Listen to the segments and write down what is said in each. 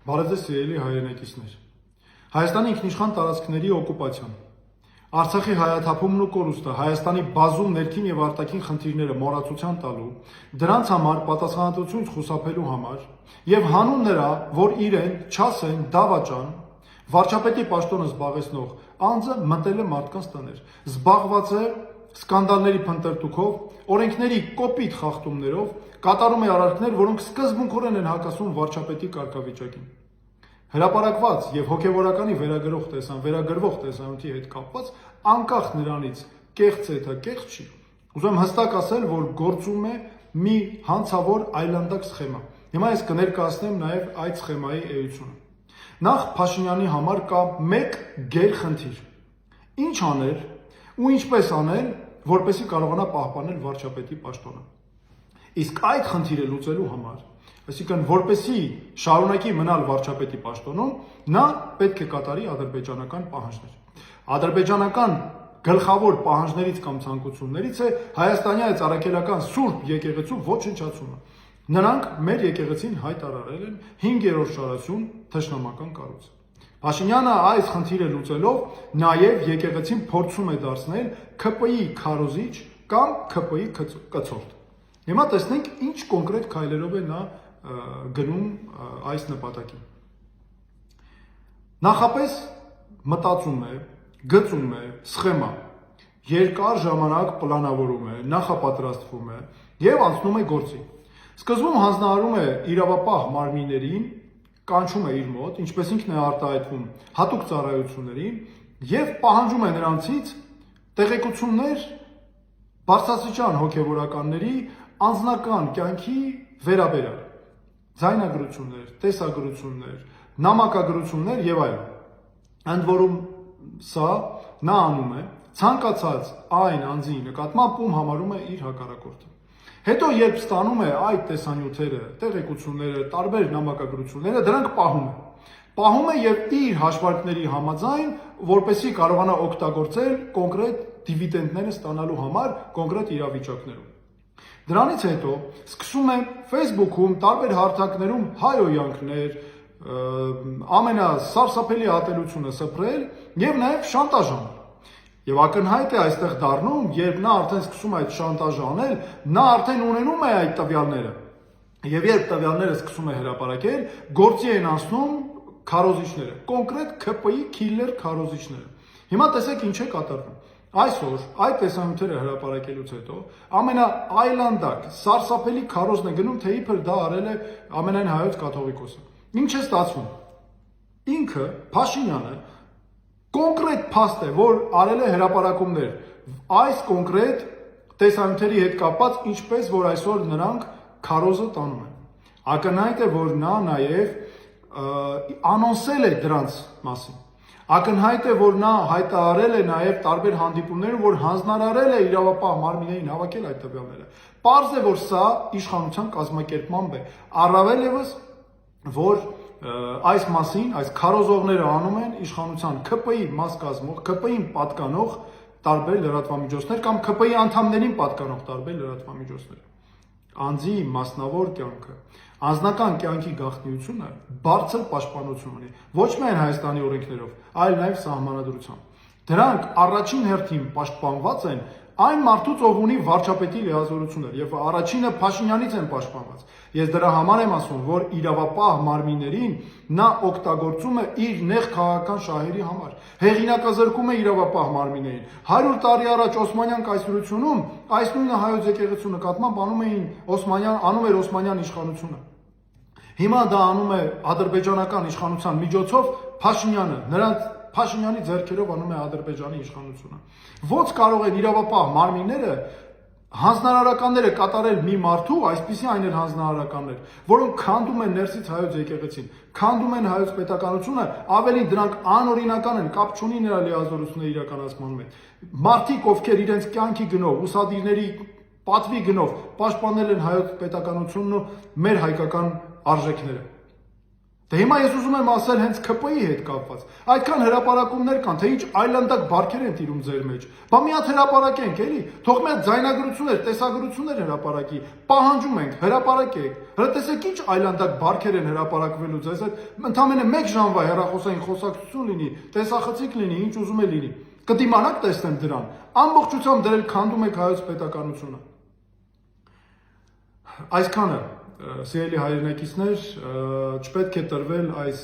Բարև ձեզ սիրելի հայրենակիցներ։ Հայաստանի ինքնիշխան տարածքների օկուպացիան, Արցախի հայաթափումն ու կորուստը, Հայաստանի բազում ներքին եւ արտաքին խնդիրները մոռացության տալու, դրանց համար պատասխանատվությունից խուսափելու համար եւ հանուն նրա, որ իրեն չասեն դավաճան, վարչապետի պաշտոնը զբաղեցնող անձը մտել է մարդկանց տներ, զբաղված է սկանդալների փնտրտուքով, օրենքների կոպիտ խախտումներով, կատարում է արարքներ, որոնք սկզբունքորեն են հակասում վարչապետի կարգավիճակին։ Հրապարակված եւ հոգեվորականի վերագրվող տեսանյութի հետ կապված, անկախ նրանից կեղծ է թե կեղծ չի, ուզում եմ հստակ ասել, որ գործում է մի հանցավոր այլանդակ սխեմա։ Հիմա ես կներկայացնեմ նաեւ այդ սխեմայի էությունը։ Նախ Փաշինյանի համար կա մեկ գերխնդիր. ինչ անել ու ինչպես անել, որպեսզի կարողանա պահպանել վարչապետի պաշտոնը։ Իսկ այդ խնդիրը լուծելու համար, այսինքն որպեսզի շարունակի մնալ վարչապետի պաշտոնում, նա պետք է կատարի ադրբեջանական պահանջներ։ Ադրբեջանական գլխավոր պահանջներից կամ ցանկություններից է հայաստանյան ծառայական Սուրբ եկեղեցու ոչնչացումը։ Նրանք մեր եկեղեցին հայտարարել են 5-րդ շարասյուն թշնամական կառույց։ Փաշինյանը այս խնդիրը լուծելով նաև եկեղեցին փորձում է դարձնել ՔՊ-ի քարոզիչ կամ ՔՊ-ի կցորդ։ Հիմա տեսնենք ինչ կոնկրետ քայլերով է նա գնում այս նպատակին։ Նախապես մտածում է, գծում է սխեմա, երկար ժամանակ պլանավորում է, նախապատրաստվում է եւ անցնում է գործի։ Սկզբում հանձնարարում է իրավապահ մարմիններին, կանչում է իր մոտ, ինչպես ինքն է արտահայտվում հատուկ ծառայություններին եւ պահանջում է նրանցից տեղեկություններ բարձրաստիճան հոգեվորականների անձնական կյանքի վերաբերյալ, ձայնագրություններ, տեսագրություններ, նամակագրություններ եւ այլն։ Ընդ որում սա նա անում է ցանկացած այն անձի նկատմամբ, ում համարում է իր հակառակորդը։ Հետո երբ ստանում է այդ տեսանյութերը, տեղեկությունները, տարբեր նամակագրությունները, դրանք պահում է եւ իր հաշվարկների համաձայն, որպեսզի կարողանա օգտագործել կոնկրետ դիվիդենդները ստանալու համար կոնկրետ իրավիճակներում։ Դրանից հետո սկսում է Facebook-ում, տարբեր հարթակներում հայհոյանքներ, ամենասարսափելի ատելությունը սփռել եւ նաեւ շանտաժ անել։ Եվ ակնհայտ է այստեղ դառնում, երբ նա արդեն սկսում է այդ շանտաժը անել, նա արդեն ունենում է այդ տվյալները։ Եվ երբ տվյալները սկսում է հրապարակել, գործի են անցնում քարոզիչները, կոնկրետ ՔՊ-ի քիլլեր քարոզիչները։ Հիմա տեսեք ինչ է կատարվում։ Այսօր այդ տեսանյութերը հրապարակելուց հետո ամենաայլանդակ, սարսափելի քարոզն է գնում, թե իբր դա արել է ամենայն հայոց կաթողիկոսը։ Ինչ է ստացվում։ Ինքը Փաշինյանը կոնկրետ փաստ է, որ արել է հրապարակումներ այս կոնկրետ տեսանյութերի հետ կապված, ինչպես որ այսօր նրանք քարոզը տանում են։ Ակնհայտ է, որ նա նաև անոնսել է դրանց մասին։ Ակնհայտ է, որ նա հայտարարել է նաև տարբեր հանդիպումներում, որ հանձնարարել է իրավապահ մարմիններին հավաքել այդ տվյալները։ Պարզ է, որ սա իշխանության կազմակերպմամբ է, առավել ևս, որ այս մասին, այս քարոզողները անում են իշխանության ՔՊ-ի մաս կազմող, ՔՊ-ին պատկանող տարբեր լրատվամիջոցներ կամ ՔՊ-ի անդամներին պատկանող տարբեր լրատվամիջոցներ։ Անձի մասնավոր կյանքը, անձնական կյանքի գաղտնիությունը բարձր պաշտպանություն ունի, ոչ միայն Հայաստանի օրենքներով, այլ նաև սահմանադրությամբ։ Դրանք առաջին հերթին պաշտպանված են այն մարդուց, ով ունի վարչապետի լիազորություններ, եւ առաջինը Փաշինյանից են պաշտպանված։ Ես դրա համար եմ ասում, որ իրավապահ մարմիններին նա օգտագործում է իր նեղ քաղաքական շահերի համար, հեղինակազրկում է իրավապահ մարմիններին։ 100 տարի առաջ Օսմանյան կայսրությունում այս նույնը հայոց եկեղեցու նկատմամբ անում էր Օսմանյան իշխանությունը։ Հիմա դա անում է ադրբեջանական իշխանության միջոցով Փաշինյանը, նրանց Փաշինյանի ձեռքերով անում է Ադրբեջանի իշխանությունը։ Ոնց կարող են իրավապահ մարմինները հանձնարարականները կատարել մի մարդու, այսպիսի այն էր հանձնարարականներ, որոնք քանդում են ներսից հայոց եկեղեցին, քանդում են հայոց պետականությունը, ավելին դրանք անօրինական են, կապ չունի նրա լիազորությունների իրականացման հետ։ Մարդիկ, ովքեր իրենց կյանքի գնով, ուսադիրների պատվի գնով պաշտպանել են հայոց պետականությունն ու մեր հայկական արժեքները։ Դե հիմա ես ուզում եմ ասել հենց ԿՊ-ի հետ կապված։ Այդքան հրապարակումներ կան, թե ինչ այլանդակ բարքեր են տիրում ձեր մեջ։ Բա մի հատ հրապարակենք, էլի։ Թող մի հատ ձայնագրություններ, տեսագրություններ հրապարակի։ Պահանջում ենք, հրապարակեք։ Հələ տեսեք ինչ այլանդակ բարքեր են հրապարակվելու ձեզ հետ։ Ընդամենը 1 ժամվա հեռախոսային խոսակցություն լինի, տեսախցիկ լինի, ինչ ուզում է լինի։ Կդիմանաք տեսնեմ դրան։ Ամբողջությամբ դրել քանդում եք հայոց պետականությունը։ Այսքանը սիրելի հայրենակիցներ, չպետք է տրվել այս,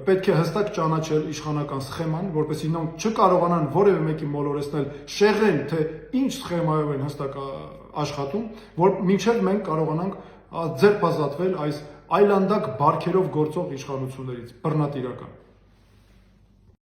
պետք է հստակ ճանաչել իշխանական սխեման, որպեսզի նրանք չկարողանան որևէ մեկի մոլորեցնել, շեղեն, թե ինչ սխեմայով են հստակ աշխատում, որ մինչև մենք կարողանանք ձերբազատվել այս այլանդակ բարքերով գործող իշխանություններից, բռնատիրական։